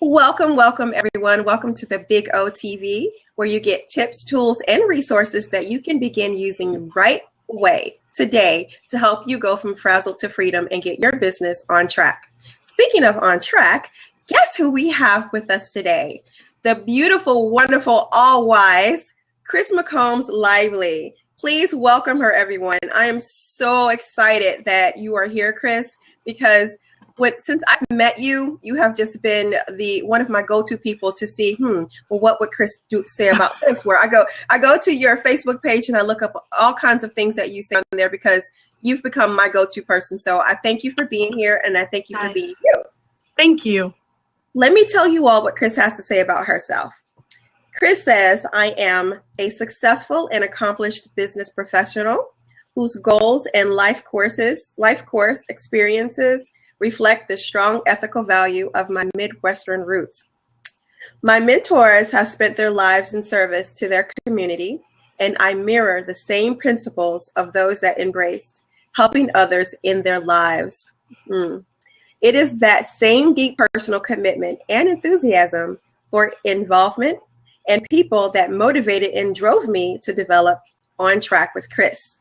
Welcome, welcome everyone. Welcome to the Big O TV, where you get tips, tools, and resources that you can begin using right away today to help you go from frazzled to freedom and get your business on track. Speaking of on track, guess who we have with us today? The beautiful, wonderful, all-wise Chris Liable. Please welcome her, everyone. I am so excited that you are here, Chris, because since I've met you, you have just been one of my go-to people to see, well, what would Chris say about this? Where I go to your Facebook page and I look up all kinds of things that you say on there because you've become my go-to person. So I thank you for being here, and I thank you for being you. Thank you. Let me tell you all what Chris has to say about herself. Chris says, I am a successful and accomplished business professional whose goals and life course experiences reflect the strong ethical value of my Midwestern roots. My mentors have spent their lives in service to their community, and I mirror the same principles of those that embraced helping others in their lives. It is that same deep personal commitment and enthusiasm for involvement and people that motivated and drove me to develop On Track with Chris.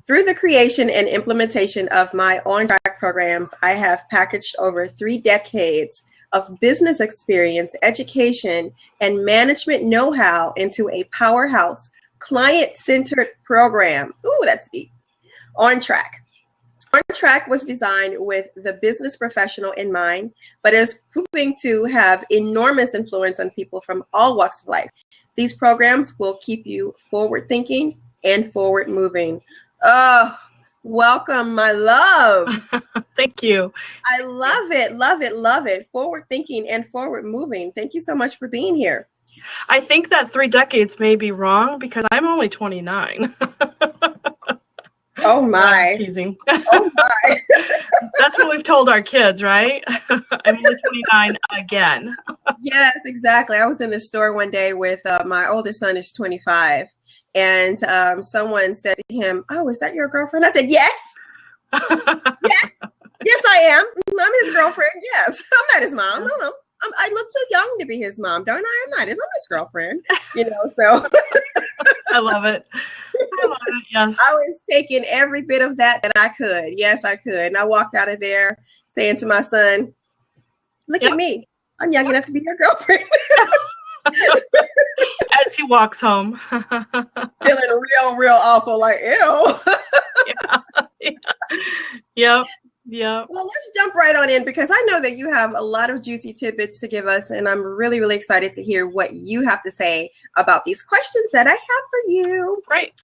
Through the creation and implementation of my On Track programs, I have packaged over 3 decades of business experience, education, and management know-how into a powerhouse, client-centered program. Ooh, that's deep. On Track. On Track was designed with the business professional in mind, but is proving to have enormous influence on people from all walks of life. These programs will keep you forward-thinking and forward-moving. Oh, welcome, my love. Thank you. I love it, love it, love it. Forward-thinking and forward-moving. Thank you so much for being here. I think that 3 decades may be wrong because I'm only 29. Oh my. I'm teasing. Oh my. That's what we've told our kids, right? I'm only 29 again. Yes, exactly. I was in the store one day with my oldest son is 25, and someone said to him, "Oh, is that your girlfriend?" I said, "Yes, yes, yes, I am. I'm his girlfriend. Yes, I'm not his mom. No. I look too young to be his mom, don't I? I'm not. I'm his girlfriend. So." I love it. I love it. Yes. I was taking every bit of that I could. Yes, I could. And I walked out of there saying to my son, "Look at me. I'm young enough to be your girlfriend." As he walks home. Feeling real awful, like, ew. Yeah. Well, let's jump right on in because I know that you have a lot of juicy tidbits to give us, and I'm really, really excited to hear what you have to say about these questions that I have for you. Great.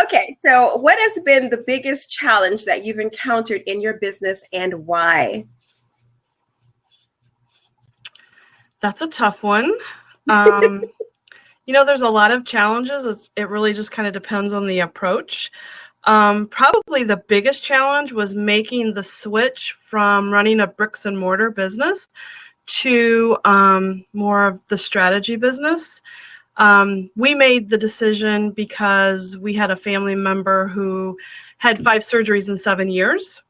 Okay, so what has been the biggest challenge that you've encountered in your business and why? That's a tough one. There's a lot of challenges. It really just kind of depends on the approach. Probably the biggest challenge was making the switch from running a bricks and mortar business to more of the strategy business. We made the decision because we had a family member who had 5 surgeries in 7 years.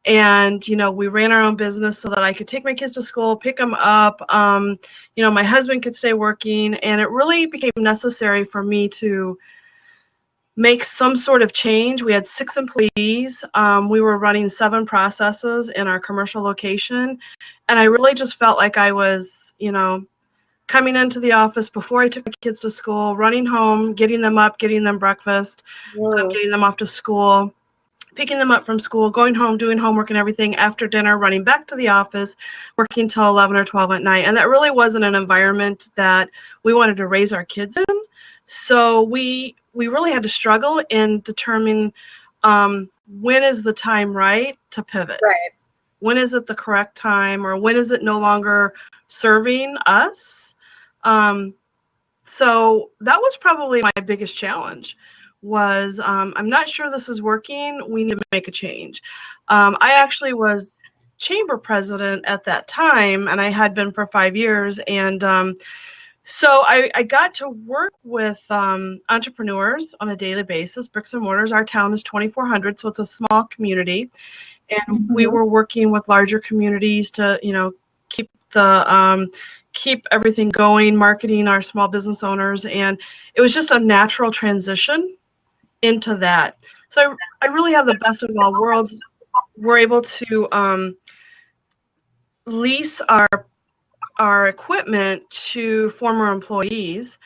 And, we ran our own business so that I could take my kids to school, pick them up. My husband could stay working. And it really became necessary for me to make some sort of change. We had 6 employees. We were running 7 processes in our commercial location. And I really just felt like I was, coming into the office before I took my kids to school, running home, getting them up, getting them breakfast, getting them off to school, picking them up from school, going home, doing homework and everything, after dinner, running back to the office, working till 11 or 12 at night. And that really wasn't an environment that we wanted to raise our kids in. So we really had to struggle in determining when is the time right to pivot. Right. When is it the correct time, or when is it no longer serving us? So that was probably my biggest challenge. Was I'm not sure this is working. We need to make a change. I actually was chamber president at that time, and I had been for 5 years. And so I got to work with entrepreneurs on a daily basis, bricks and mortars. Our town is 2,400, so it's a small community. And we were working with larger communities to, keep the keep everything going, marketing our small business owners, and it was just a natural transition into that. So I really have the best of all worlds. We're able to lease our equipment to former employees.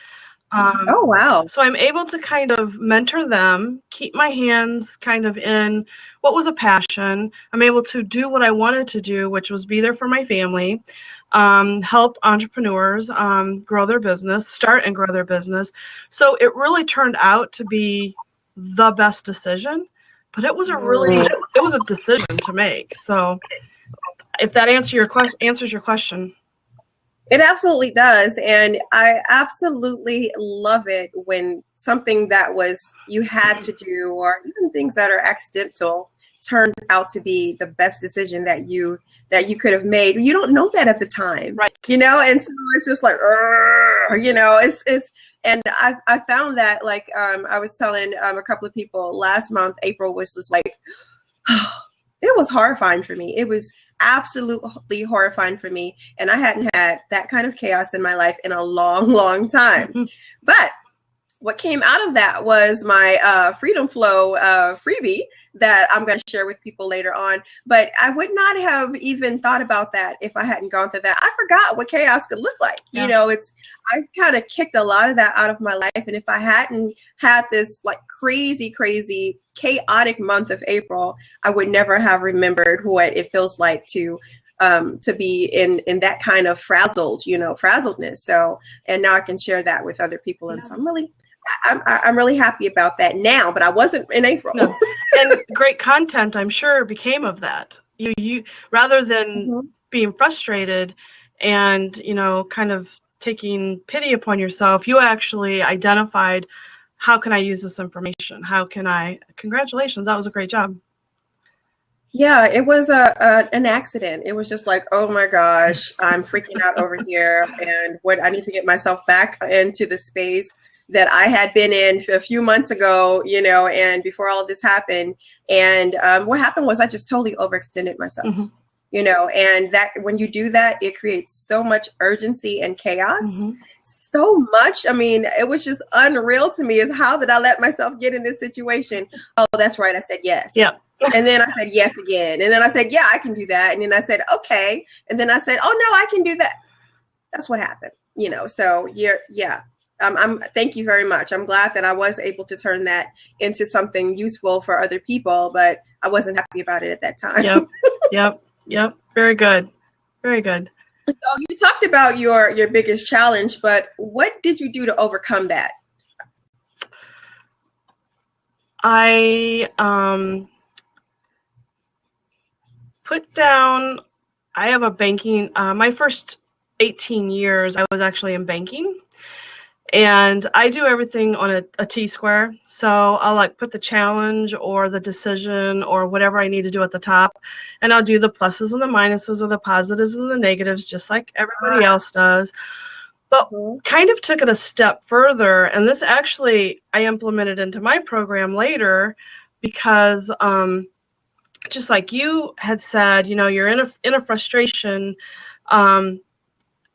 Oh, wow. So I'm able to kind of mentor them, keep my hands kind of in what was a passion. I'm able to do what I wanted to do, which was be there for my family, help entrepreneurs grow their business, start and grow their business. So it really turned out to be the best decision, but it was a decision to make. So if that answers your question. It absolutely does. And I absolutely love it when something that was you had to do, or even things that are accidental, turned out to be the best decision that you could have made. You don't know that at the time, right? And so it's just like, it's and I found that, like, I was telling a couple of people last month, April was just like, it was horrifying for me. It was absolutely horrifying for me. And I hadn't had that kind of chaos in my life in a long, long time. But what came out of that was my Freedom Flow freebie that I'm going to share with people later on. But I would not have even thought about that if I hadn't gone through that. I forgot what chaos could look like. Yeah. I kind of kicked a lot of that out of my life. And if I hadn't had this like crazy, chaotic month of April, I would never have remembered what it feels like to be in that kind of frazzledness. So, and now I can share that with other people. And so I'm really happy about that now, but I wasn't in April. No. And great content, I'm sure, became of that. You rather than being frustrated and, kind of taking pity upon yourself, you actually identified, how can I use this information? Congratulations, that was a great job. Yeah, it was an accident. It was just like, oh my gosh, I'm freaking out over here, and I need to get myself back into the space that I had been in a few months ago, and before all of this happened. And what happened was I just totally overextended myself, and that when you do that, it creates so much urgency and chaos. So much. I mean, it was just unreal to me, is how did I let myself get in this situation? Oh, that's right. I said yes. Yeah. And then I said yes again. And then I said, yeah, I can do that. And then I said, okay. And then I said, oh no, I can do that. That's what happened. So thank you very much. I'm glad that I was able to turn that into something useful for other people, but I wasn't happy about it at that time. Yep. Very good. Very good. So you talked about your biggest challenge, but what did you do to overcome that? I I have a banking, my first 18 years, I was actually in banking. And I do everything on a T-square. So I'll put the challenge or the decision or whatever I need to do at the top. And I'll do the pluses and the minuses or the positives and the negatives, just like everybody else does. But kind of took it a step further. And this actually I implemented into my program later, because just like you had said, you're in a frustration,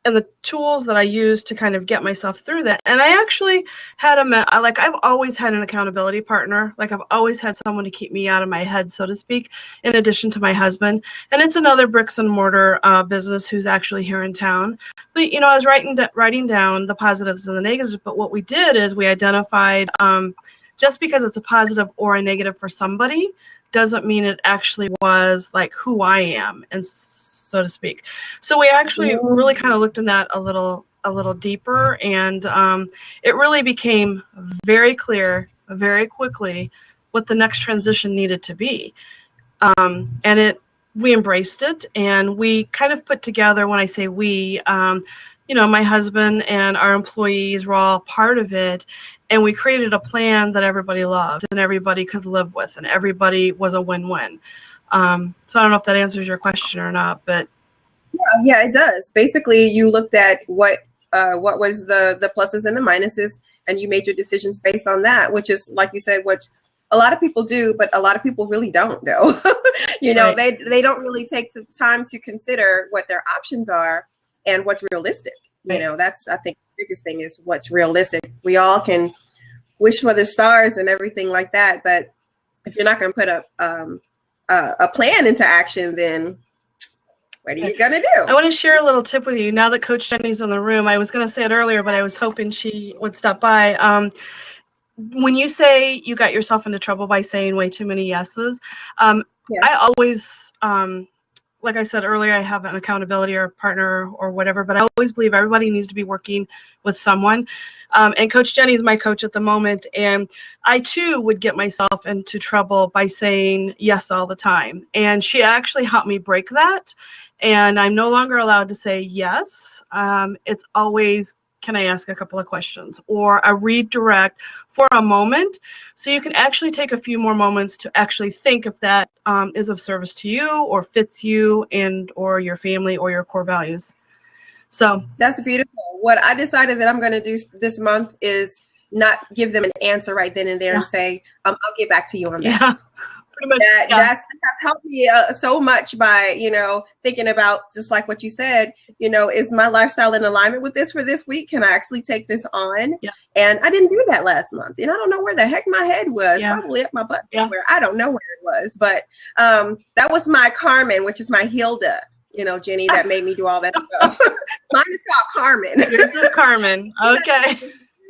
and the tools that I use to kind of get myself through that. And I actually had I've always had an accountability partner. I've always had someone to keep me out of my head, so to speak, in addition to my husband. And it's another bricks and mortar business who's actually here in town. But, I was writing down the positives and the negatives. But what we did is we identified, just because it's a positive or a negative for somebody doesn't mean it actually was who I am, and so to speak. So we actually really kind of looked in that a little deeper, and it really became very clear very quickly what the next transition needed to be. And we embraced it, and we kind of put together, when I say we, my husband and our employees were all part of it, and we created a plan that everybody loved and everybody could live with, and everybody was a win-win. So I don't know if that answers your question or not, but yeah, it does. Basically, you looked at what was the pluses and the minuses, and you made your decisions based on that, which is, like you said, what a lot of people do, but a lot of people really don't, though. Right. They don't really take the time to consider what their options are and what's realistic. Right. You know, that's, I think the biggest thing is what's realistic. We all can wish for the stars and everything like that, but if you're not going to put a plan into action, then what are you going to do? I want to share a little tip with you now that Coach Jenny's in the room. I was going to say it earlier, but I was hoping she would stop by. When you say you got yourself into trouble by saying way too many yeses, Yes. I always, like I said earlier, I have an accountability or a partner or whatever, but I always believe everybody needs to be working with someone. And Coach Jenny is my coach at the moment, and I too would get myself into trouble by saying yes all the time. And she actually helped me break that, and I'm no longer allowed to say yes. It's always, can I ask a couple of questions, or a redirect for a moment, so you can actually take a few more moments to actually think if that is of service to you or fits you and or your family or your core values. So that's beautiful. What I decided that I'm going to do this month is not give them an answer right then and there and say, I'll get back to you on that. Yeah. Pretty much, that's helped me so much by, you know, thinking about just like what you said, you know, is my lifestyle in alignment with this for this week? Can I actually take this on? Yeah. And I didn't do that last month. And I don't know where the heck my head was, probably up my butt, where I don't know where it was. But that was my Carmen, which is my Hilda, you know, Jenny, that made me do all that stuff. Mine is called Carmen. Yours is Carmen. Okay.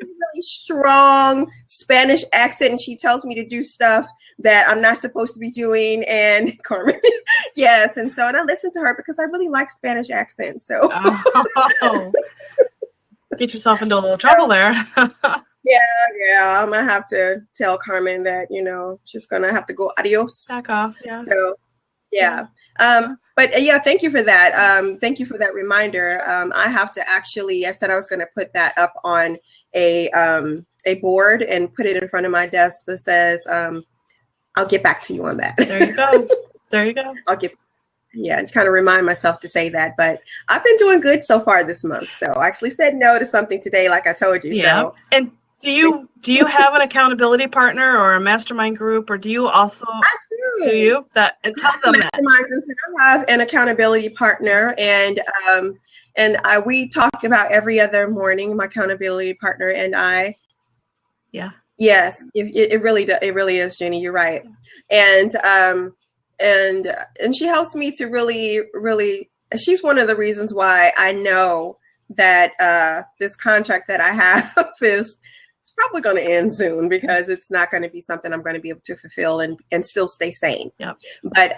Really strong Spanish accent, and she tells me to do stuff that I'm not supposed to be doing. And Carmen, yes, and I listen to her because I really like Spanish accents. So get yourself into a little trouble there. yeah, I'm gonna have to tell Carmen that, you know, she's gonna have to go adios. Back off. Yeah. So yeah. But yeah, thank you for that. Thank you for that reminder. I have to actually, I said I was going to put that up on a board and put it in front of my desk that says, I'll get back to you on that. There you go. There you go. And kind of remind myself to say that. But I've been doing good so far this month. So I actually said no to something today, like I told you. Yeah. So. And do you have an accountability partner or a mastermind group, or do you also? I do. Do you? And tell them that. I have an accountability partner, and we talk about every other morning. My accountability partner and I. Yeah. Yes, it really is, Jenny. You're right, and she helps me to really. She's one of the reasons why I know that this contract that I have is probably going to end soon, because it's not going to be something I'm going to be able to fulfill and still stay sane. Yep. But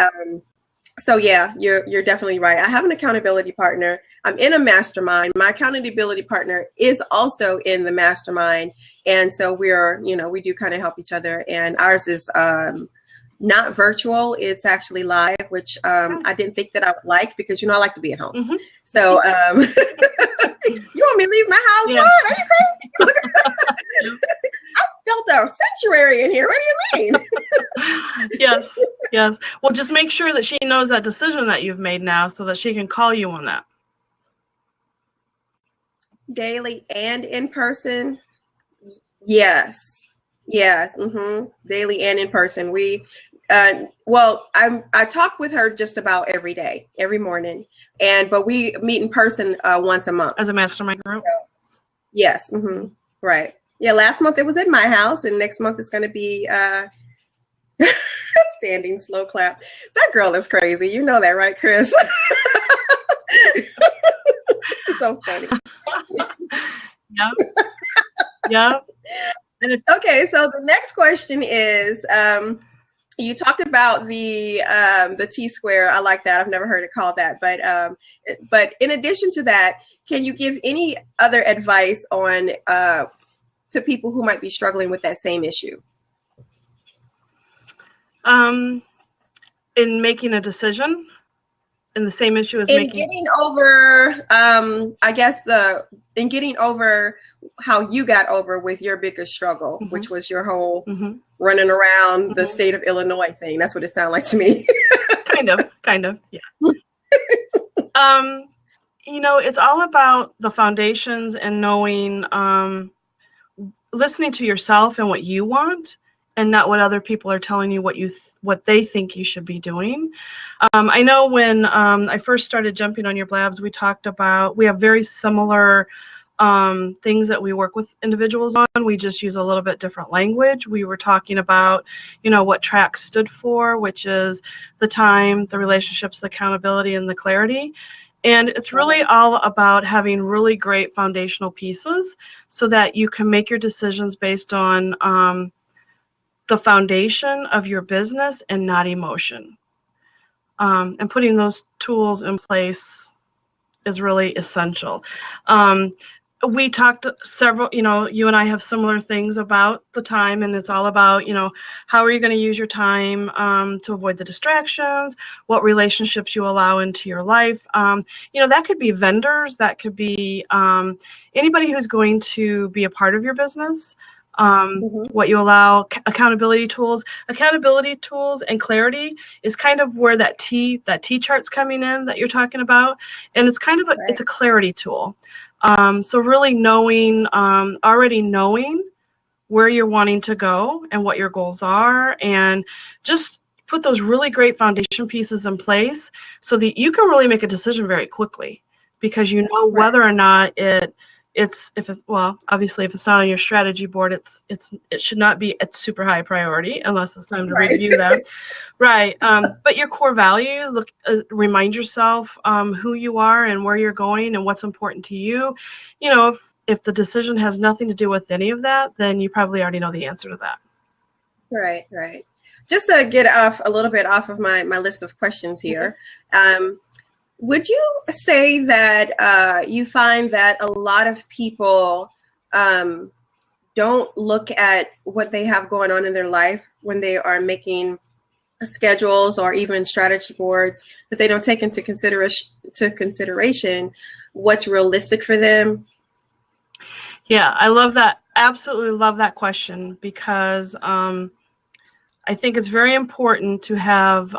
so yeah, you're definitely right. I have an accountability partner. I'm in a mastermind. My accountability partner is also in the mastermind, and so we do kind of help each other. And ours is not virtual; it's actually live, which I didn't think that I would like, because I like to be at home. Mm-hmm. So you want me to leave my house? Yeah. What? Are you crazy? I felt a sanctuary in here. What do you mean? Yes. Well, just make sure that she knows that decision that you've made now, so that she can call you on that. Daily and in person. Yes. Mm-hmm. Daily and in person. We, I talk with her just about every day, every morning, but we meet in person once a month as a mastermind group. So, yes. Mm-hmm. Right. Yeah. Last month it was in my house, and next month it's going to be standing slow clap. That girl is crazy. You know that, right, Chris? So funny. Yep. Okay, so the next question is, you talked about the T-square. I like that. I've never heard it called that. But in addition to that, can you give any other advice on to people who might be struggling with that same issue? In making a decision, in the same issue as getting over, in getting over how you got over with your biggest struggle, mm-hmm. which was your whole running around mm-hmm. the state of Illinois thing. That's what it sounded like to me. kind of, yeah. It's all about the foundations and knowing, listening to yourself and what you want, and not what other people are telling you what they think you should be doing. I know when I first started jumping on your blabs, we have very similar things that we work with individuals on. We just use a little bit different language. We were talking about, what TRACK stood for, which is the time, the relationships, the accountability, and the clarity. And it's really all about having really great foundational pieces so that you can make your decisions based on the foundation of your business and not emotion. And putting those tools in place is really essential. We talked several, you and I have similar things about the time, and it's all about, how are you going to use your time to avoid the distractions, what relationships you allow into your life. That could be vendors, that could be anybody who's going to be a part of your business. What you allow, accountability tools and clarity is kind of where that T chart's coming in that you're talking about. And it's kind of it's a clarity tool. So really already knowing where you're wanting to go and what your goals are, and just put those really great foundation pieces in place so that you can really make a decision very quickly, because you know whether or not obviously if it's not on your strategy board, it should not be a super high priority unless it's time to review that. Right. But your core values, remind yourself who you are and where you're going and what's important to you. If the decision has nothing to do with any of that, then you probably already know the answer to that. Right. Just to get a little bit off of my list of questions here. Would you say that you find that a lot of people don't look at what they have going on in their life when they are making schedules or even strategy boards, that they don't take into consideration what's realistic for them? Yeah, I love that. Absolutely love that question, because I think it's very important to have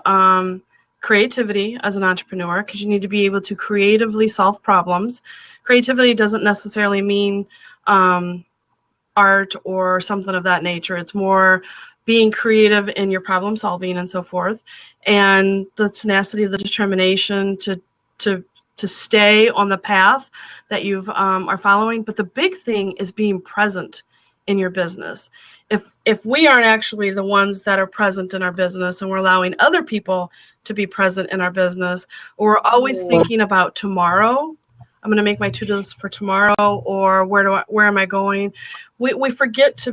creativity as an entrepreneur, because you need to be able to creatively solve problems. Creativity doesn't necessarily mean art or something of that nature. It's more being creative in your problem solving and so forth, and the tenacity, the determination to stay on the path that you are following. But the big thing is being present in your business. If we aren't actually the ones that are present in our business, and we're allowing other people to be present in our business, or we're always thinking about tomorrow, I'm going to make my to-do list for tomorrow, or where am I going? We forget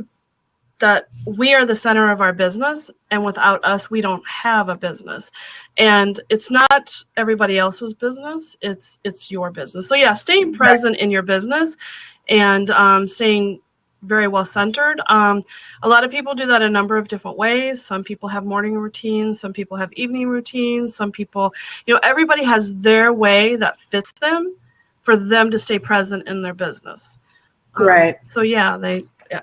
that we are the center of our business, and without us, we don't have a business. And it's not everybody else's business, it's your business. So yeah, staying present in your business and staying very well centered. A lot of people do that a number of different ways. Some people have morning routines, some people have evening routines, some people, everybody has their way that fits them for them to stay present in their business. Right. So yeah,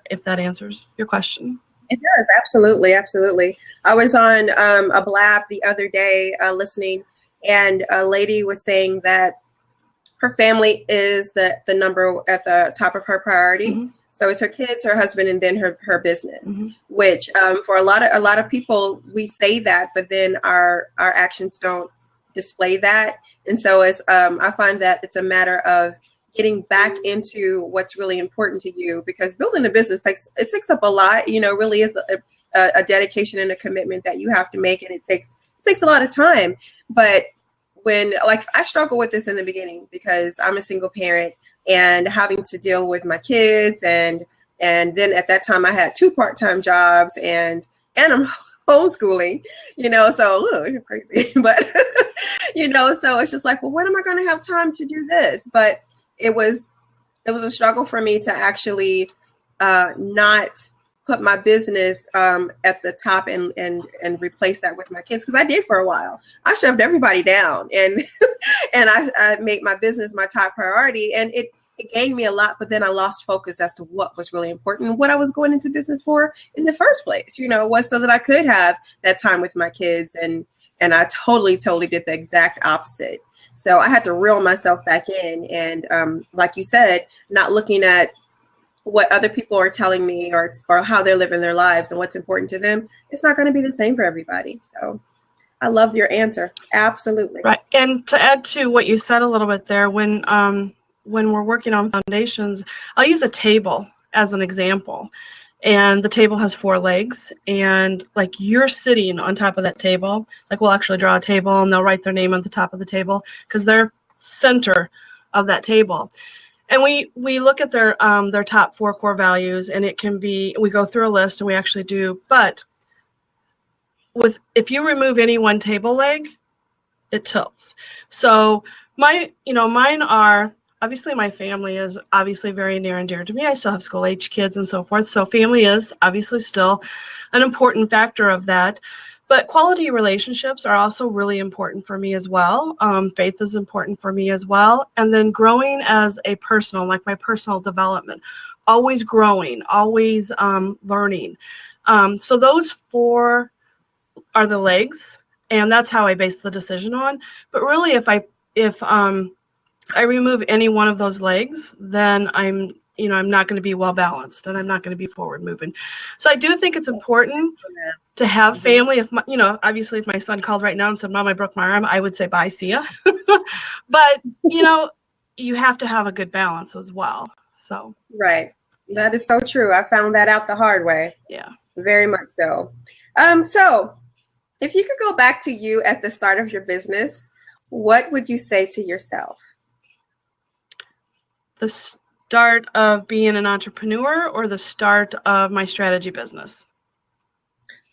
if that answers your question. It does. Absolutely. I was on a blab the other day listening, and a lady was saying that her family is the number at the top of her priority. Mm-hmm. So it's her kids, her husband, and then her business, mm-hmm. which for a lot of people, we say that, but then our actions don't display that. And so I find that it's a matter of getting back into what's really important to you, because building a business takes up a lot, really is a dedication and a commitment that you have to make. And it takes a lot of time. But when, I struggle with this in the beginning, because I'm a single parent and having to deal with my kids. And then at that time I had 2 part-time jobs and I'm homeschooling, so you're crazy, but, so it's just like, well, when am I going to have time to do this? But it was a struggle for me to actually not put my business at the top and replace that with my kids, because I did for a while. I shoved everybody down and I made my business my top priority, and it gained me a lot, but then I lost focus as to what was really important and what I was going into business for in the first place, was so that I could have that time with my kids, and I totally did the exact opposite. So I had to reel myself back in, and like you said, not looking at what other people are telling me or how they're living their lives and what's important to them, it's not going to be the same for everybody. So I love your answer. Absolutely. Right. And to add to what you said a little bit there, when we're working on foundations, I'll use a table as an example. And the table has 4 legs, and like you're sitting on top of that table, like we'll actually draw a table and they'll write their name on the top of the table because they're center of that table. And we look at their top 4 core values, and it can be, we go through a list and we actually do, but if you remove any one table leg, it tilts. So mine are, obviously my family is obviously very near and dear to me. I still have school age kids and so forth. So family is obviously still an important factor of that. But quality relationships are also really important for me as well. Faith is important for me as well. And then growing as a personal, like my personal development, always growing, always learning. So those 4 are the legs, and that's how I base the decision on. But really, if I remove any one of those legs, then I'm not going to be well balanced, and I'm not going to be forward moving. So I do think it's important to have family. If obviously, if my son called right now and said, "Mom, I broke my arm," I would say, "Bye, see ya." But you have to have a good balance as well. So right, that is so true. I found that out the hard way. Yeah, very much so. So if you could go back to you at the start of your business, what would you say to yourself? The start of being an entrepreneur or the start of my strategy business?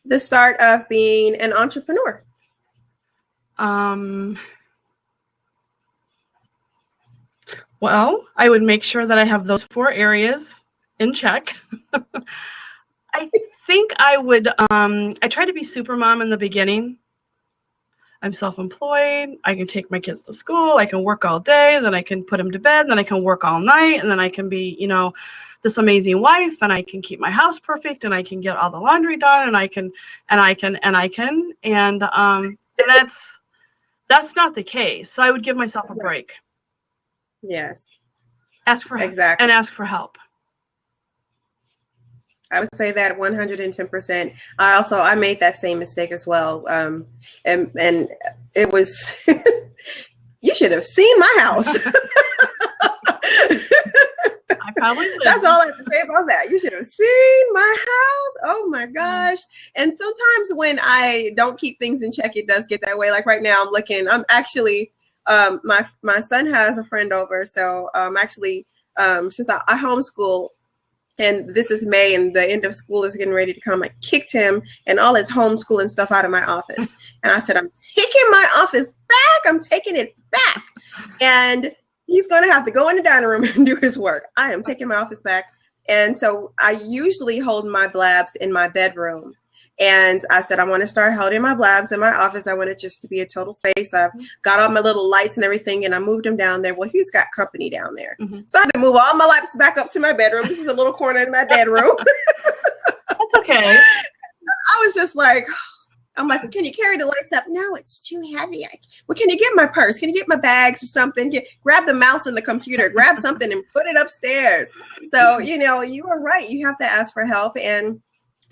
The start of being an entrepreneur. Well, I would make sure that I have those 4 areas in check. I think I would, I tried to be super mom in the beginning. I'm self-employed. I can take my kids to school. I can work all day. Then I can put them to bed. Then I can work all night. And then I can be, this amazing wife. And I can keep my house perfect. And I can get all the laundry done. And that's not the case. So I would give myself a break. Yes. Ask for help. Exactly. And ask for help. I would say that 110%. I made that same mistake as well. And it was, you should have seen my house. I probably did. That's all I have to say about that. You should have seen my house. Oh my gosh. And sometimes when I don't keep things in check, it does get that way. Like right now I'm actually, my son has a friend over. So actually, since I homeschool, and this is May and the end of school is getting ready to come, I kicked him and all his homeschooling stuff out of my office. And I said, I'm taking my office back. I'm taking it back. And he's going to have to go in the dining room and do his work. I am taking my office back. And so I usually hold my blabs in my bedroom. And I said, I want to start holding my blabs in my office. I want it just to be a total space. I've got all my little lights and everything, and I moved him down there. Well, he's got company down there. Mm-hmm. So I had to move all my lights back up to my bedroom. This is a little corner in my bedroom. That's okay. I was just like, I'm like, can you carry the lights up? No, it's too heavy. Well, can you get my purse? Can you get my bags or something? Grab the mouse and the computer, grab something and put it upstairs. So, you are right. You have to ask for help and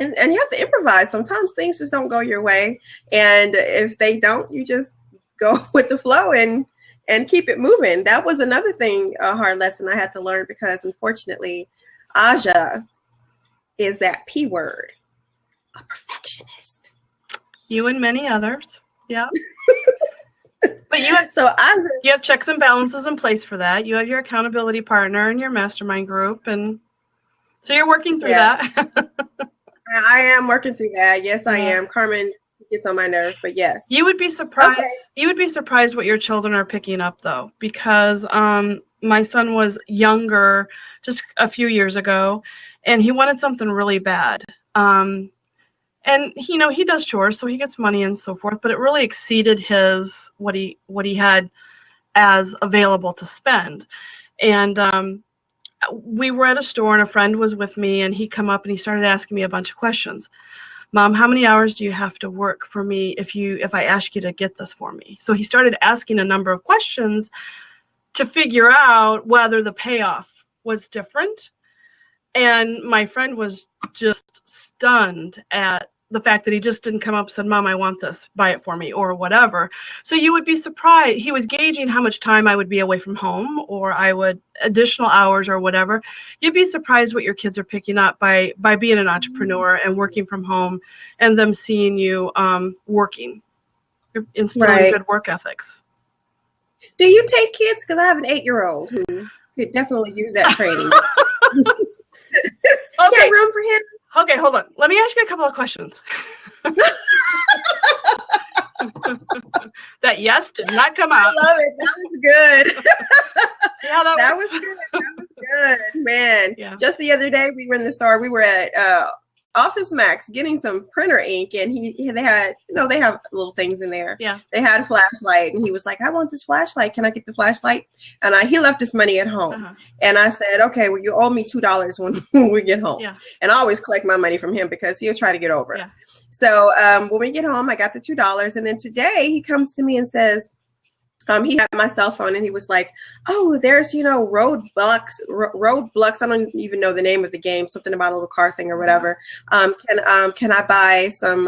you have to improvise. Sometimes things just don't go your way. And if they don't, you just go with the flow and keep it moving. That was another thing, a hard lesson I had to learn because unfortunately, Aja is that P word, a perfectionist. You and many others. Yeah. But you have checks and balances in place for that. You have your accountability partner and your mastermind group. And so you're working through that. I am working through that. Yes, I am. Carmen gets on my nerves, but yes. You would be surprised. Okay. You would be surprised what your children are picking up, though, because my son was younger just a few years ago, and he wanted something really bad. And he does chores, so he gets money and so forth, but it really exceeded what he had as available to spend. And we were at a store and a friend was with me, and he come up and he started asking me a bunch of questions. Mom, how many hours do you have to work for me if I ask you to get this for me? So he started asking a number of questions to figure out whether the payoff was different. And my friend was just stunned at the fact that he just didn't come up and said, Mom, I want this, buy it for me, or whatever. So you would be surprised. He was gauging how much time I would be away from home, or I would additional hours or whatever. You'd be surprised what your kids are picking up by being an entrepreneur and working from home, and them seeing you working. You're instilling good work ethics. Do you take kids? Because I have an 8-year-old who could definitely use that training. Okay. Room for him? Okay, hold on. Let me ask you a couple of questions. That yes did not come out. I love it. That was good. Yeah, that was good. That was good, man. Yeah. Just the other day, we were in the store. We were at Office Max getting some printer ink, and they had, they have little things in there. Yeah. They had a flashlight, and he was like, I want this flashlight. Can I get the flashlight? And he left his money at home. And I said, okay, well, you owe me $2 when we get home. Yeah. And I always collect my money from him because he'll try to get over it. Yeah. So when we get home, I got the $2. And then today he comes to me and says, he had my cell phone, and he was like, oh, there's, roadblocks. I don't even know the name of the game, something about a little car thing or whatever. Can I buy some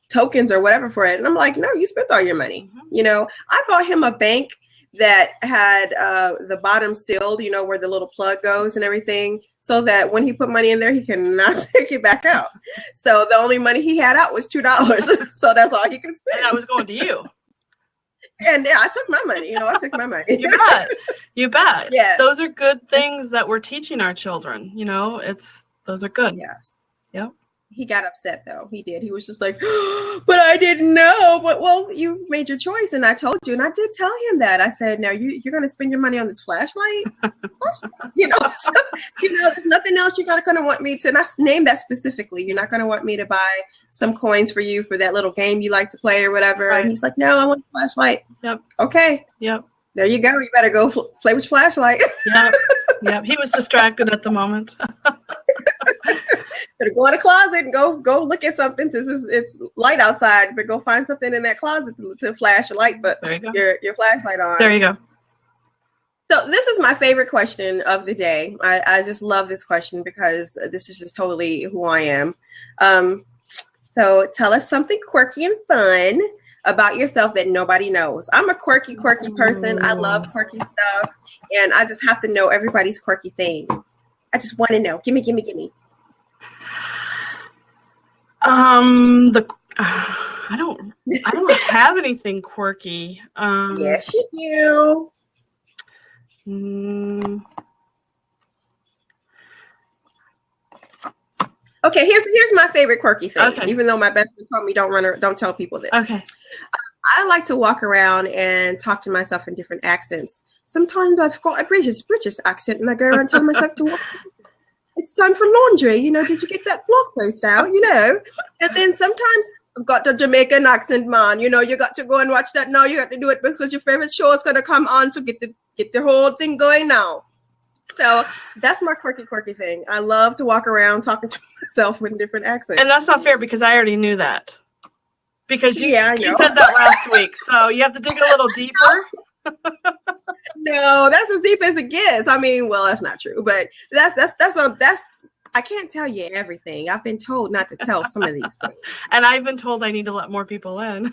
tokens or whatever for it? And I'm like, no, you spent all your money. I bought him a bank that had the bottom sealed, where the little plug goes and everything, so that when he put money in there, he cannot take it back out. So the only money he had out was $2. So that's all he could spend. And that was going to you. And yeah, I took my money. I took my money. You bet. You bet. Yeah. Those are good things that we're teaching our children. Those are good. Yes. Yep. He got upset though. He did. He was just like, but I didn't know. But well, you made your choice, and I told you, and I did tell him that. I said, now you're going to spend your money on this flashlight. There's nothing else you're going to want me to not name that specifically. You're not going to want me to buy some coins for you for that little game you like to play or whatever. Right. And he's like, no, I want a flashlight. Yep. Okay. Yep. There you go. You better go play with your flashlight. Yep. Yep. He was distracted at the moment. Better go in a closet and go look at something since it's light outside. But go find something in that closet to flash a light, but your flashlight on. There you go. So this is my favorite question of the day. I just love this question because this is just totally who I am. So tell us something quirky and fun about yourself that nobody knows. I'm a quirky person. I love quirky stuff, and I just have to know everybody's quirky thing. I just want to know. Gimme. I don't have anything quirky. Yes, you do. Okay, here's my favorite quirky thing. Okay. Even though my best friend told me don't tell people this. Okay. I like to walk around and talk to myself in different accents. Sometimes I've got a British accent, and I go around telling myself to walk. It's time for laundry. Did you get that blog post out? And then sometimes I've got the Jamaican accent, man. You got to go and watch that now. You got to do it because your favorite show is going to come on. So get the whole thing going now. So that's my quirky thing. I love to walk around talking to myself with different accents. And that's not fair because I already knew that. Because you said that last week. So you have to dig a little deeper. No, that's as deep as it gets. I mean, well, that's not true, but that's I can't tell you everything. I've been told not to tell some of these things. And I've been told I need to let more people in.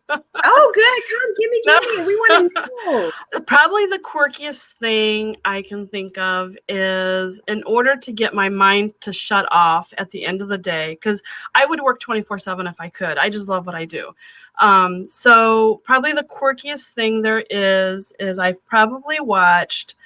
Oh, good. Come, gimme. We want to know. Probably the quirkiest thing I can think of is in order to get my mind to shut off at the end of the day, because I would work 24/7 if I could. I just love what I do. So probably the quirkiest thing there is I've probably watched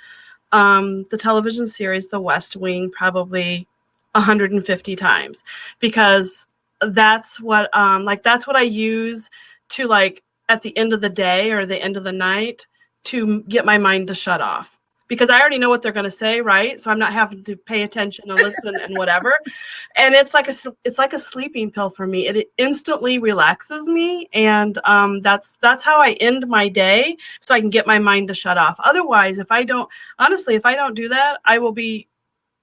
the television series The West Wing probably 150 times, because that's what I use to, like, at the end of the day or the end of the night to get my mind to shut off, because I already know what they're going to say, right? So I'm not having to pay attention and listen and whatever. And it's like a sleeping pill for me. It instantly relaxes me, and that's how I end my day, so I can get my mind to shut off. Otherwise, if I don't do that, I will be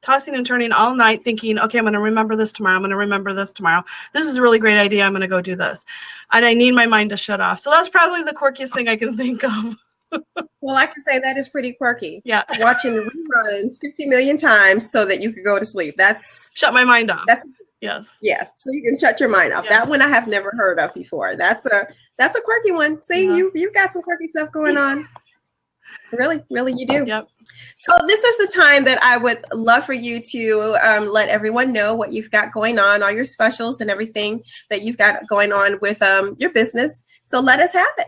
tossing and turning all night thinking, okay, I'm going to remember this tomorrow. I'm going to remember this tomorrow. This is a really great idea. I'm going to go do this. And I need my mind to shut off. So that's probably the quirkiest thing I can think of. Well, I can say that is pretty quirky. Yeah. Watching the reruns 50 million times so that you could go to sleep. Shut my mind off. That's yes. Yes. So you can shut your mind off. Yeah. That one I have never heard of before. That's a quirky one. See, you've got some quirky stuff going on. Really, really, you do. Yep. So this is the time that I would love for you to let everyone know what you've got going on, all your specials and everything that you've got going on with your business. So let us have it.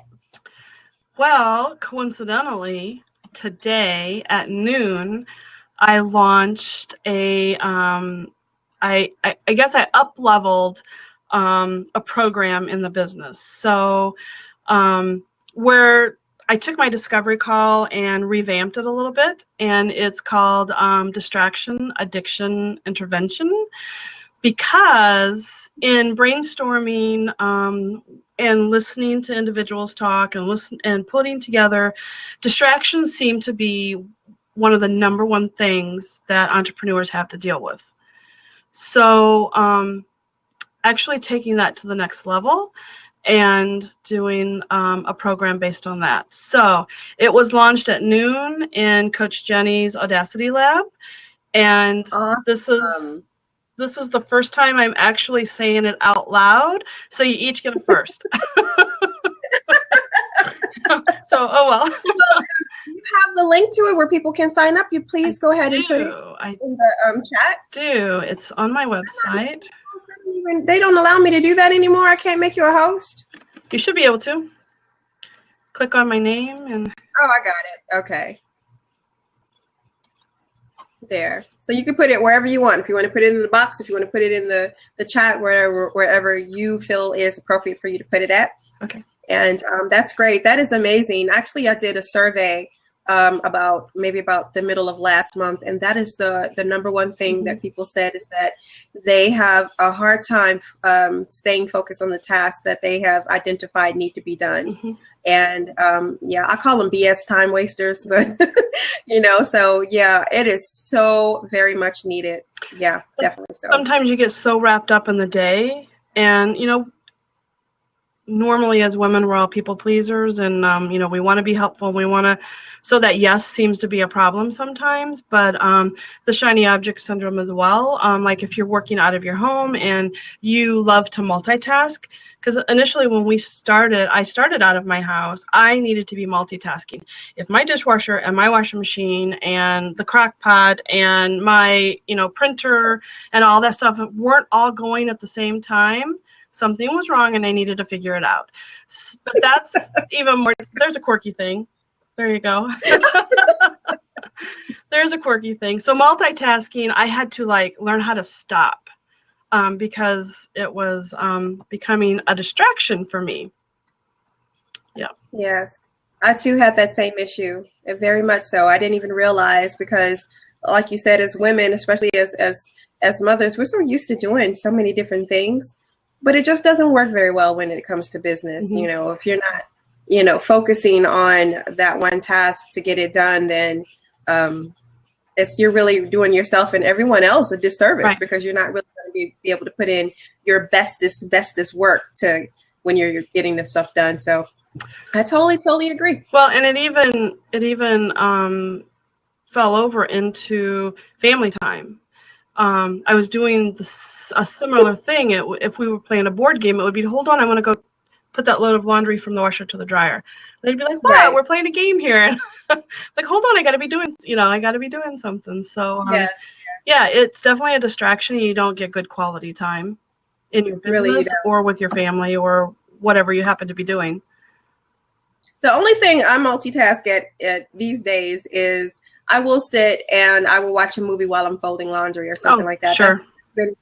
Well, coincidentally, today at noon, I launched a, I guess I up-leveled a program in the business. So where I took my discovery call and revamped it a little bit, and it's called Distraction Addiction Intervention, because in brainstorming and listening to individuals talk and putting together, distractions seem to be one of the number one things that entrepreneurs have to deal with. So actually taking that to the next level and doing a program based on that. So it was launched at noon in Coach Jenny's Audacity Lab, and Awesome. This is the first time I'm actually saying it out loud, so you each get a first. So, oh well. You have the link to it where people can sign up. You please go ahead and put it in the chat. It's on my website. They don't allow me to do that anymore. I can't make you a host. You should be able to. Click on my name and. Oh, I got it. Okay. There. So you can put it wherever you want. If you want to put it in the box, if you want to put it in the chat, wherever you feel is appropriate for you to put it at. Okay. And that's great. That is amazing. Actually, I did a survey about the middle of last month, and that is the number one thing that people said is that they have a hard time staying focused on the tasks that they have identified need to be done. And I call them BS time wasters, but so yeah, it is so very much needed. Yeah, definitely so. Sometimes you get so wrapped up in the day, and normally as women, we're all people pleasers, and we want to be helpful. We want to, so that yes seems to be a problem sometimes, but the shiny object syndrome as well. Like if you're working out of your home and you love to multitask, because initially when I started out of my house, I needed to be multitasking. If my dishwasher and my washing machine and the crock pot and my printer and all that stuff weren't all going at the same time, something was wrong and I needed to figure it out. But that's even more, there's a quirky thing. There you go. There's a quirky thing. So multitasking, I had to learn how to stop because it was becoming a distraction for me. Yeah. Yes. I too had that same issue. Very much so. I didn't even realize because like you said, as women, especially as mothers, we're so used to doing so many different things. But it just doesn't work very well when it comes to business. If you're not, focusing on that one task to get it done, then you're really doing yourself and everyone else a disservice because you're not really going to be able to put in your bestest work to when you're getting this stuff done. So I totally agree. Well, and it even fell over into family time. I was doing a similar thing. If we were playing a board game, it would be, hold on, I want to go put that load of laundry from the washer to the dryer. They'd be like, wow, we're playing a game here. Like, hold on, I got to be doing something. So, yeah, it's definitely a distraction. You don't get good quality time in your business or with your family or whatever you happen to be doing. The only thing I multitask at these days is I will sit and I will watch a movie while I'm folding laundry or something like that. Sure. That's been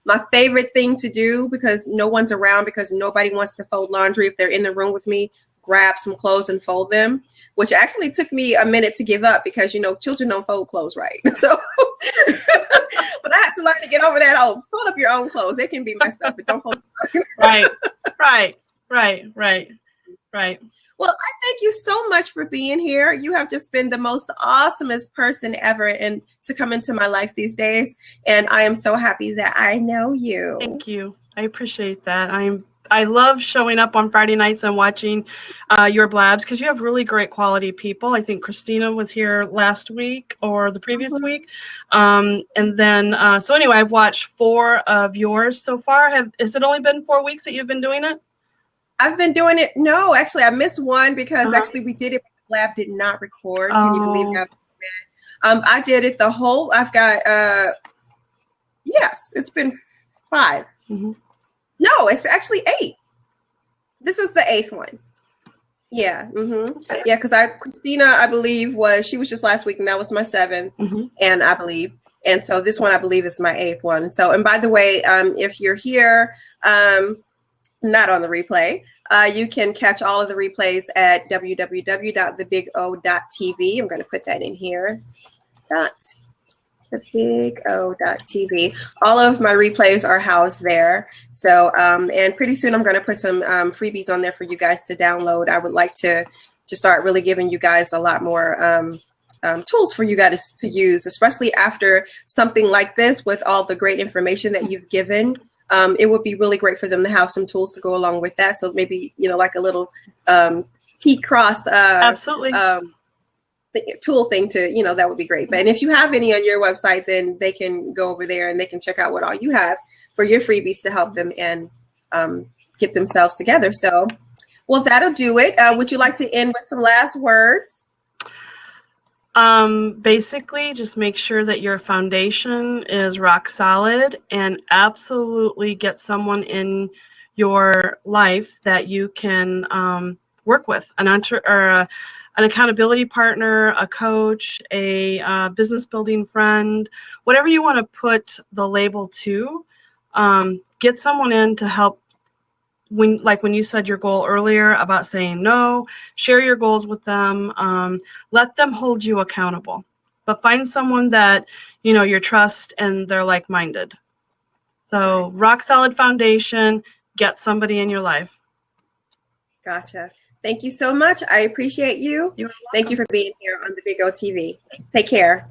my favorite thing to do because no one's around, because nobody wants to fold laundry. If they're in the room with me, grab some clothes and fold them, which actually took me a minute to give up because, children don't fold clothes right. So, but I had to learn to get over that. Oh, fold up your own clothes. They can be messed up, but don't fold them. Right. Well, I thank you so much for being here. You have just been the most awesomest person ever and to come into my life these days. And I am so happy that I know you. Thank you. I appreciate that. I love showing up on Friday nights and watching your blabs because you have really great quality people. I think Christina was here last week or the previous week. And then, so anyway, I've watched 4 of yours so far. Has it only been 4 weeks that you've been doing it? I've been doing it. No, actually, I missed one because actually we did it. The lab did not record. Can you believe that? I did it the whole. I've got. Yes, it's been 5. No, it's actually 8. This is the 8th one. Yeah. Okay. Yeah, because Christina, I believe she was just last week, and that was my 7th, and I believe, and so this one I believe is my 8th one. So, and by the way, if you're here, not on the replay, you can catch all of the replays at www.thebigo.tv. I'm going to put that in here. thebigo.tv. All of my replays are housed there. So, and pretty soon I'm going to put some freebies on there for you guys to download. I would like to start really giving you guys a lot more tools for you guys to use, especially after something like this with all the great information that you've given. It would be really great for them to have some tools to go along with that. So maybe, like a little T-cross absolutely. Tool thing to, that would be great. But and if you have any on your website, then they can go over there and they can check out what all you have for your freebies to help them and get themselves together. So, well, that'll do it. Would you like to end with some last words? Basically, just make sure that your foundation is rock solid and absolutely get someone in your life that you can work with, an accountability partner, a coach, a business building friend, whatever you want to put the label to. Get someone in to help. When you said your goal earlier about saying no, share your goals with them. Let them hold you accountable, but find someone that you trust and they're like-minded. So rock solid foundation. Get somebody in your life. Gotcha. Thank you so much. I appreciate you. Thank you for being here on the Big O TV. Take care.